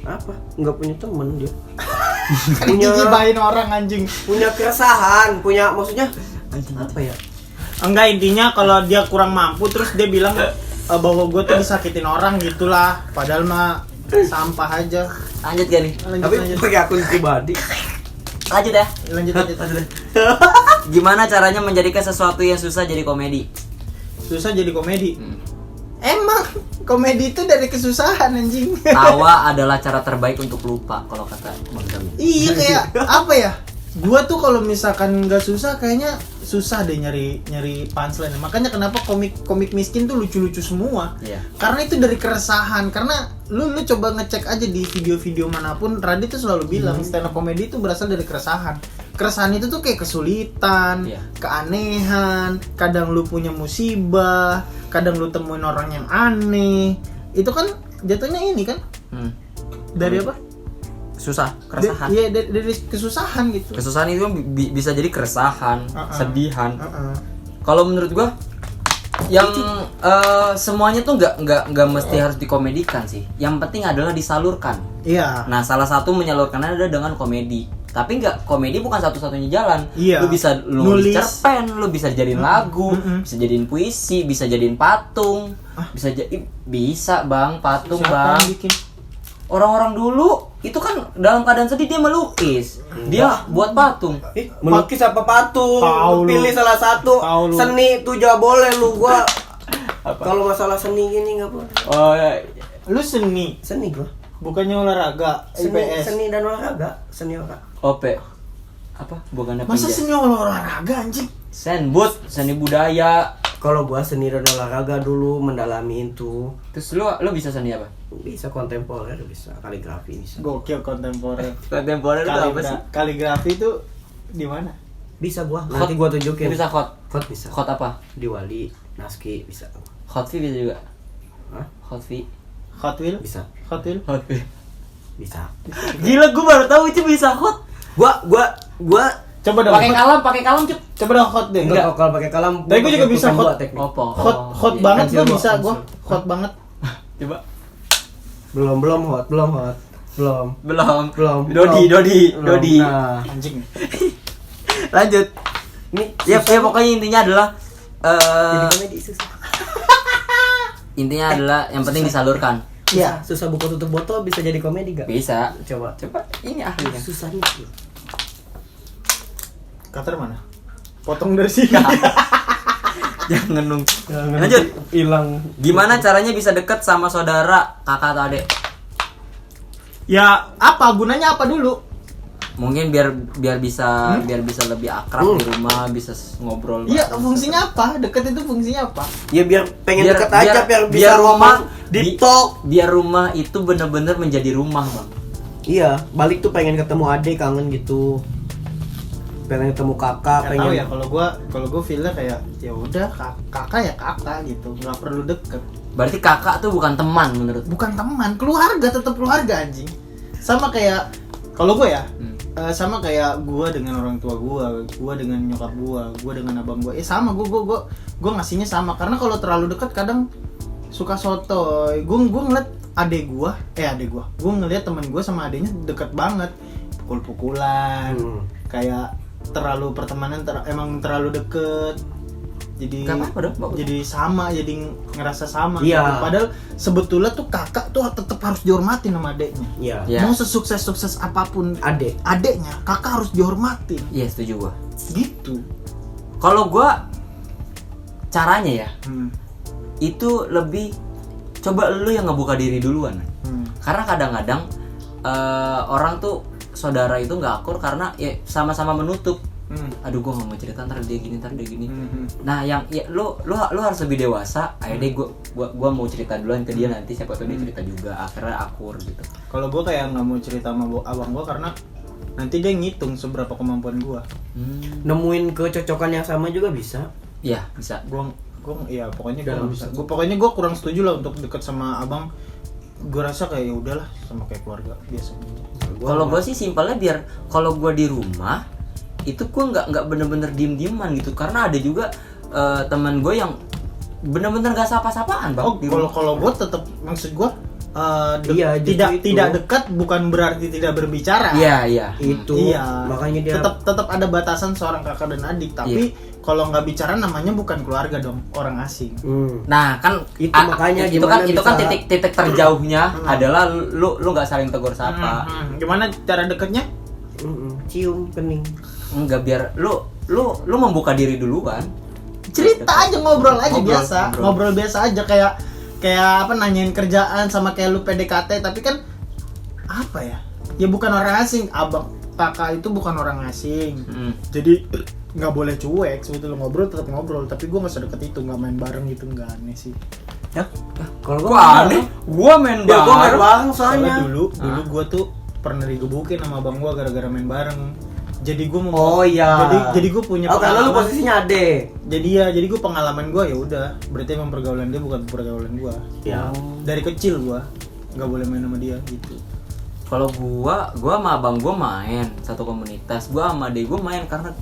Apa? Enggak punya teman dia. punya gibahin orang anjing. Punya keresahan, punya maksudnya apa ya? Enggak, intinya kalau dia kurang mampu terus dia bilang bahwa gue tuh disakitin orang gitulah, padahal mah sampah aja. Lanjut gak nih? Tapi pakai akun pribadi. Lanjut ya. Lanjut. Gimana caranya menjadikan sesuatu yang susah jadi komedi? Susah jadi komedi. Emang komedi itu dari kesusahan anjing. Tawa adalah cara terbaik untuk lupa kalau kata Bang Dami. Iya, kayak apa ya? Gua tuh kalau misalkan nggak susah kayaknya susah deh nyari punchline. Makanya kenapa komik miskin tuh lucu-lucu semua. Iya. Karena itu dari keresahan. Karena lu coba ngecek aja di video-video manapun, Radit tuh selalu bilang stand up comedy itu berasal dari keresahan. Keresahan itu tuh kayak kesulitan, Iya. keanehan, kadang lu punya musibah, kadang lu temuin orang yang aneh. Itu kan jatuhnya ini kan dari apa? Susah, keresahan. Iya, dari kesusahan gitu. Kesusahan itu bisa jadi keresahan, sedihan. Kalau menurut gua yang semuanya tuh nggak mesti harus dikomedikan sih. Yang penting adalah disalurkan. Iya. Nah, salah satu menyalurkannya adalah dengan komedi. Tapi komedi bukan satu-satunya jalan. Iya. Lu bisa nulis Nulis. cerpen, lu bisa jadiin lagu, bisa jadiin puisi, bisa jadiin patung, bisa Bang, patung Siapa Bang. yang bikin? Orang-orang dulu itu kan dalam keadaan sedih dia melukis. Dia buat patung. Melukis apa patung? Tahu lu. Pilih salah satu. Tahu lu. Seni itu juga boleh lu gua. Kalau masalah seni gini enggak boleh. Oh ya. Lu seni, Seni gua. bukannya olahraga, IPS. Seni dan olahraga. Seni olahraga. OP. Apa? Bukannya Masa pinjam. seni olahraga anjing? Senbut, seni budaya. Kalau gua seni dan olahraga dulu mendalami itu. Terus lu bisa seni apa? Bisa kontemporer, bisa kaligrafi, bisa. Gokil kontemporer. Kontemporer itu apa sih? Kaligrafi itu di mana? Bisa gua. Nanti gua tunjukin. Bisa hot. Hot bisa. Hot apa? Diwali, Naski bisa. Hot V bisa juga. Hah? Hot V. Hot Wheel? Bisa. Hot Wheel? Hot V. Bisa. Gila, gue baru tahu itu bisa hot. Gua Coba dong. Pakai kalam, Cuk. Coba dong hot deh. enggak kalau pakai kalam. Tapi gua juga pakai bisa pulpen hot. gua teknik. Opo. Hot Iya. banget Pensil gua gua, bisa pensil. gua. Hot banget. Coba. Belum hot. Belum. Belum. Dodi. Nah, Anjing. Lanjut. ini Ya pokoknya intinya adalah jadi komedi susah. intinya adalah yang penting disalurkan. Iya, susah buka tutup botol bisa jadi komedi gak? Bisa. Coba. Ini ahlinya. Susah nih. Cutter mana? Potong dari sini. Jangan nung. Lanjut. Hilang. Gimana caranya bisa deket sama saudara, kakak atau adik? Ya, apa gunanya apa dulu? Mungkin biar bisa lebih akrab di rumah, bisa ngobrol. Iya, bareng. fungsinya apa? Deket itu fungsinya apa? Ya biar pengen Biar- deket aja biar bisa biar rumah deep talk. biar rumah itu bener-bener menjadi rumah, Bang. Iya, balik tuh pengen ketemu adik kangen gitu. Pengen ketemu kakak, Gak tahu pengen ya, kalau gue feelnya kayak ya udah kakak ya kakak gitu, nggak perlu deket. Berarti kakak tuh bukan teman menurut. Bukan teman, keluarga, tetap keluarga anjing. Sama kayak kalau gue ya, sama kayak gua dengan orang tua gua dengan nyokap gua dengan abang gua. Sama gua ngasihnya sama karena kalau terlalu dekat kadang suka sotoy. Gua ngeliat adek gua. Gua ngeliat teman gua sama adeknya deket banget. Pukul-pukulan. Kayak terlalu pertemanan emang terlalu deket. Jadi Gak apa-apa dong, bagus. jadi sama, jadi ngerasa sama Iya. gitu. Padahal sebetulnya tuh kakak tuh tetap harus dihormatin sama adeknya. Iya. Iya. Mau sesukses apapun Adek. adeknya, kakak harus dihormatin. Iya, setuju gua. Gitu. Kalau gua caranya ya, Hmm. itu lebih coba lu yang ngebuka diri duluan. Hmm. Karena kadang-kadang orang tuh saudara itu nggak akur karena ya sama-sama menutup. Aduh, gua nggak mau cerita, ntar dia gini. Nah, yang ya lu harus lebih dewasa. Ayo deh, gua mau cerita duluan ke dia, nanti siapa tahu dia cerita juga, akhirnya akur gitu. Kalau gue kayak nggak mau cerita sama abang gue karena nanti dia ngitung seberapa kemampuan gue. Nemuin kecocokan yang sama juga bisa. Iya, bisa. Gue ya pokoknya gue Dalam nggak bisa. satu. Gue kurang setuju lah untuk deket sama abang. Gue rasa kayak ya udahlah sama kayak keluarga biasa. Kalau gue sih simpelnya biar kalau gue di rumah itu gue nggak bener-bener diem-dieman gitu, karena ada juga teman gue yang bener-bener nggak sapa-sapaan bang. Oh, di rumah. kalau gue tetap maksud gue Iya, justru itu. tidak dekat bukan berarti tidak berbicara. Iya. Itu Iya. makanya dia tetap ada batasan seorang kakak dan adik, tapi kalau nggak bicara namanya bukan keluarga dong, orang asing. Nah kan Itu makanya itu gimana kan bisa- titik terjauhnya adalah lu nggak saling tegur sapa. Gimana cara deketnya? Cium kening. Enggak, biar lu membuka diri duluan. Cerita aja, ngobrol aja biasa, ngobrol. ngobrol biasa aja kayak apa, nanyain kerjaan sama kayak lu PDKT, tapi kan apa ya? Ya bukan orang asing, abang kakak itu bukan orang asing. Jadi nggak boleh cuek, sebetulnya ngobrol tetap ngobrol, tapi gue nggak sedekat itu, nggak main bareng gitu, nggak aneh sih. Ya. Kalau Gua aneh, gua main Ya, gua main bareng. bareng Soalnya soalnya. dulu gue tuh pernah digebukin sama abang gue gara-gara main bareng. Jadi gue Oh iya. Jadi gue punya Oh, kalau lu posisinya ade. Jadi gue pengalaman gue ya udah, berarti emang pergaulan dia bukan pergaulan gue. Ya. Dari kecil gue nggak boleh main sama dia gitu. Kalau gua sama abang gua main satu komunitas, gua sama adek gua main karena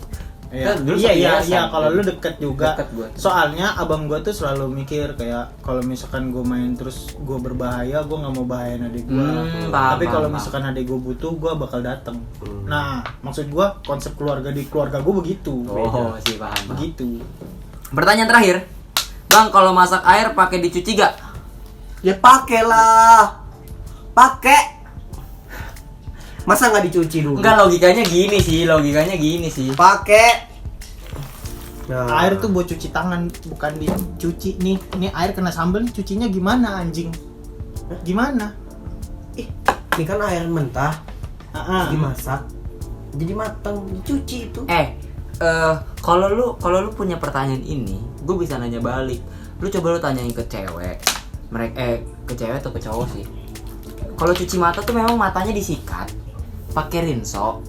Iya. Kalau lu deket juga. Deket gua. Soalnya abang gue tuh selalu mikir kayak kalau misalkan gue main terus gue berbahaya, gue nggak mau bahayain adik gue. Tapi kalau misalkan adik gue butuh, gue bakal datang. Nah, maksud gue konsep keluarga di keluarga gue begitu. Oh, sih paham. Begitu. Pertanyaan terakhir. Bang, kalau masak air pakai dicuci gak? Ya pakailah. Pakai. Masa nggak dicuci dulu? Enggak, logikanya gini sih. Pakai. Nah. Air tuh buat cuci tangan, bukan dicuci. Nih air kena sambal nih, cucinya gimana anjing? Gimana? Ini kan air mentah. Dimasak. Jadi matang, dicuci itu. Kalau lu punya pertanyaan ini, gue bisa nanya balik. Lu coba lu tanyain ke cewek. Ke cewek atau ke cowok sih. Kalau cuci mata tuh memang matanya disikat pakai rinso.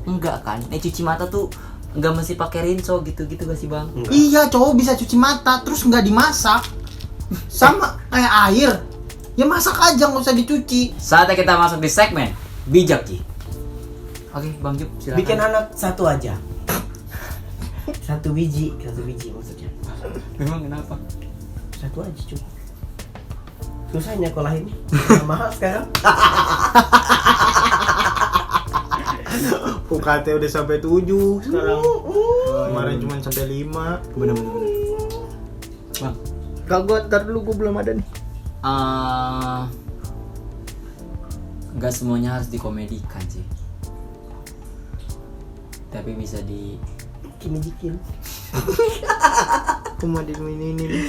Enggak kan? Cuci mata tuh enggak mesti pakai rinso gitu gak sih, Bang? Enggak. Iya, cowok bisa cuci mata terus nggak dimasak. Sama kayak air. Ya masak aja, nggak usah dicuci. Saatnya kita masuk di segmen bijak Ki. Oke, Bang Jup, silakan. Bikin anak satu aja. Satu biji maksudnya. Memang kenapa? Satu aja cukup. Susah nyekolahin. Mahal sekarang. UKT udah sampai 7 sekarang. Kemarin cuma sampai 5. Bener-bener. Bang, Kak, gue ntar dulu, gue belum ada nih. nggak semuanya harus dikomedikan sih. Tapi bisa di Jikin. Aku mau dimainin nih.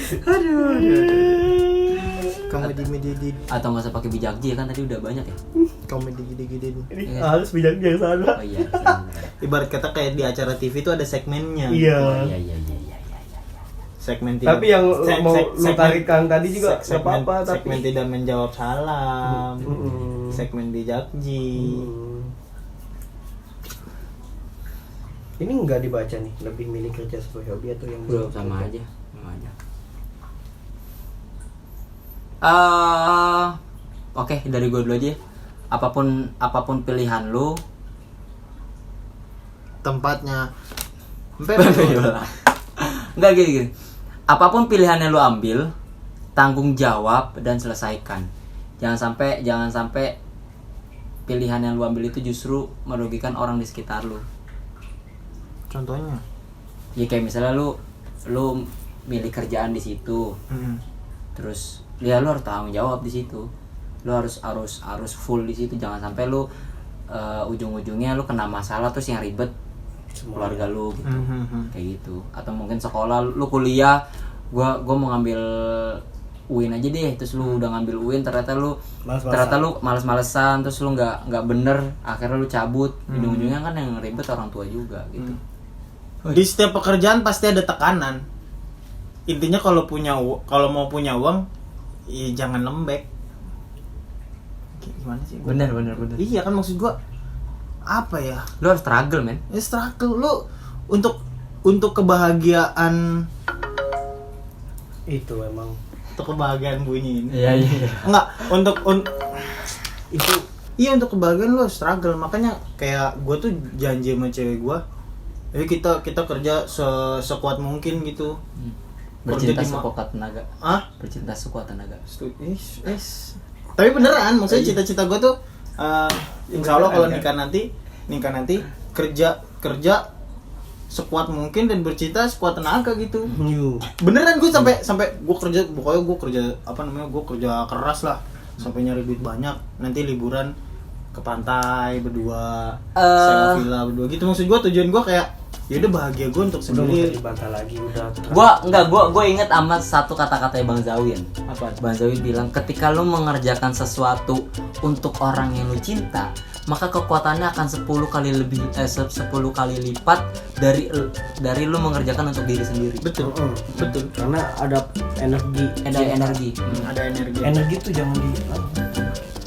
Komedi gede. atau nggak usah pakai bijak Ji, kan tadi udah banyak ya. Komedi gede nih. Ini Iya. harus bijak biasa. Oh iya. Ibarat kata kayak di acara TV itu ada segmennya. Iya. Oh iya. Segmen tidak. Tapi yang mau lu tarikan tadi juga nggak segmen, apa-apa. Tapi segmen tidak menjawab salam. Mm-mm. Segmen bijakji. Ini nggak dibaca nih, lebih milih kerja sebagai hobi atau yang Belum, sama aja. Oke, dari gue dulu aja. Apapun pilihan lu, tempatnya. Yola. Enggak gini. Apapun pilihan yang lu ambil, tanggung jawab dan selesaikan. Jangan sampai pilihan yang lu ambil itu justru merugikan orang di sekitar lu. Contohnya? Ya kayak misalnya lu milih kerjaan di situ. Terus ya lu harus tanggung jawab di situ. Lu harus full di situ. Jangan sampai lu ujung-ujungnya lu kena masalah terus yang ribet keluarga lu gitu. Kayak gitu. Atau mungkin sekolah lu kuliah, gua mau ngambil UIN aja deh, terus lu udah ngambil UIN ternyata lu males-malesan, terus lu nggak bener, akhirnya lu cabut. Ujung-ujungnya kan yang ribet orang tua juga gitu. Di setiap pekerjaan pasti ada tekanan. Intinya kalau mau punya uang, ya jangan lembek. Gimana sih? Bener. Iya kan, maksud gua apa ya? Lu harus struggle, men. Ya struggle lu untuk kebahagiaan Itu emang. Untuk kebahagiaan bunyi ini. Iya. Enggak, itu iya, untuk kebahagiaan lu struggle. Makanya kayak gue tuh janji sama cewek gue, kita kerja sekuat mungkin gitu. Bercinta sekuat tenaga. Bercinta sekuat tenaga. Tapi beneran, maksudnya cita-cita gue tuh insya Allah kalau nikah nanti kerja sekuat mungkin dan bercinta sekuat tenaga gitu. Beneran gue sampai gue kerja, pokoknya gue kerja keras lah sampai nyari duit banyak, nanti liburan ke pantai berdua, sewa villa berdua gitu. Maksud gue, tujuan gue kayak ya udah bahagia gue untuk sendiri. Dibantah lagi udah. Gue inget amat satu kata-katanya Bang Zawin. Apa? Bang Zawin bilang, ketika lu mengerjakan sesuatu untuk orang yang lu cinta, maka kekuatannya akan 10 kali lipat dari lu mengerjakan untuk diri sendiri. Betul. Karena ada energi. Ada energi. Energi itu jangan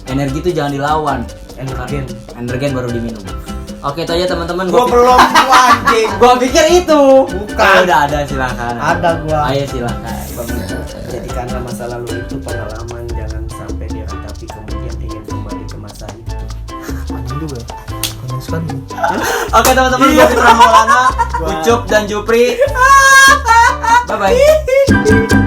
Energi itu jangan dilawan. Energen baru diminum. Oke, itu aja teman-teman. Gua belum anjing. Gua pikir itu. Bukan. Udah ada, silakan. Ada gua. Ayo silakan. Jadi karena masa lalu itu pengalaman, jangan sampai diratapi kemudian ingin kembali ke masa itu. Panjang juga ya. Panjang sekali. Oke teman-teman, gua Fitra Maulana, Ucup dan Jupri. Bye bye.